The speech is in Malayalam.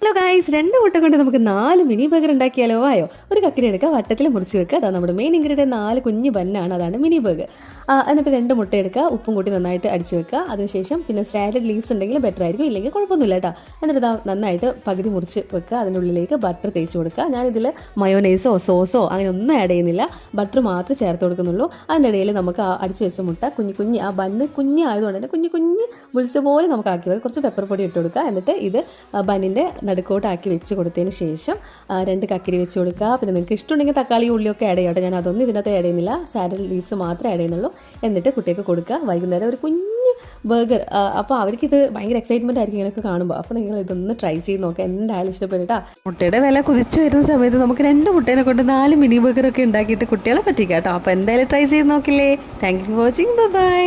ഹലോ ഗായ്സ്, 2 മുട്ട കൊണ്ട് നമുക്ക് 4 മിനി ബർഗർ ഉണ്ടാക്കിയാലോ? ആയോ? ഒരു കക്കിരി എടുക്കുക, വട്ടത്തിൽ മുറിച്ച് വെക്കുക. അതാണ് നമ്മുടെ മെയിൻ ഇൻഗ്രീഡിയൻറ്റ്. 4 കുഞ്ഞ് ബന്നാണ്, അതാണ് മിനി ബർഗർ. എന്നിട്ട് 2 മുട്ട എടുക്കുക, ഉപ്പും കൂട്ടി നന്നായിട്ട് അടിച്ച് വെക്കുക. അതിനുശേഷം പിന്നെ സാലഡ് ലീവ്സ് ഉണ്ടെങ്കിൽ ബെറ്റർ ആയിരിക്കും, ഇല്ലെങ്കിൽ കുഴപ്പമൊന്നുമില്ല കേട്ടോ. എന്നിട്ട് നന്നായിട്ട് പകുതി മുറിച്ച് വെക്കുക. അതിൻ്റെ ഉള്ളിലേക്ക് ബട്ടർ തേച്ച് കൊടുക്കുക. ഞാനിതിൽ മയോനൈസോ സോസോ അങ്ങനെ ഒന്നും ആഡ് ചെയ്യുന്നില്ല, ബട്ടർ മാത്രമേ ചേർത്ത് കൊടുക്കുന്നുള്ളൂ. അതിൻ്റെ ഇടയിൽ നമുക്ക് അടിച്ച് വെച്ച മുട്ട കുഞ്ഞ് ആ ബണ്ണ് കുഞ്ഞായതുകൊണ്ട് തന്നെ കുഞ്ഞ് ബുൾസ് പോലെ നമുക്ക് ആക്കി വെക്കുക. കുറച്ച് പെപ്പർ പൊടി ഇട്ട് കൊടുക്കുക. എന്നിട്ട് ഇത് ബന്നിൻ്റെ നടുക്കോട്ടാക്കി വെച്ച് കൊടുത്തതിന് ശേഷം 2 കക്കിരി വെച്ച് കൊടുക്കുക. പിന്നെ നിങ്ങൾക്ക് ഇഷ്ടമുണ്ടെങ്കിൽ തക്കാളി ഉള്ളിയൊക്കെ ആഡ് ചെയ്യട്ടെ. ഞാൻ അതൊന്നും ഇതിനകത്ത് ആഡ് ചെയ്യുന്നില്ല, സാലഡ് ലീവ്സ് മാത്രമേ ആഡ് ചെയ്യുന്നുള്ളൂ. എന്നിട്ട് കുട്ടികൾക്ക് കൊടുക്കുക. വൈകുന്നേരം ഒരു കുഞ്ഞ് ബർഗർ, അപ്പോൾ അവർക്കിത് ഭയങ്കര എക്സൈറ്റ്മെൻ്റ് ആയിരിക്കും ഇങ്ങനെയൊക്കെ കാണുമ്പോൾ. അപ്പോൾ നിങ്ങൾ ഇതൊന്ന് ട്രൈ ചെയ്ത് നോക്കുക, എന്തായാലും ഇഷ്ടപ്പെട്ടാ. മുട്ടയുടെ വില കുതിച്ച് വരുന്ന സമയത്ത് നമുക്ക് 2 മുട്ടേനെ കൊണ്ട് 4 മിനി ബർഗറൊക്കെ ഉണ്ടാക്കിയിട്ട് കുട്ടികളെ പറ്റിക്കാം കേട്ടോ. അപ്പോൾ എന്തായാലും ട്രൈ ചെയ്ത് നോക്കില്ലേ. Thank you for watching. By.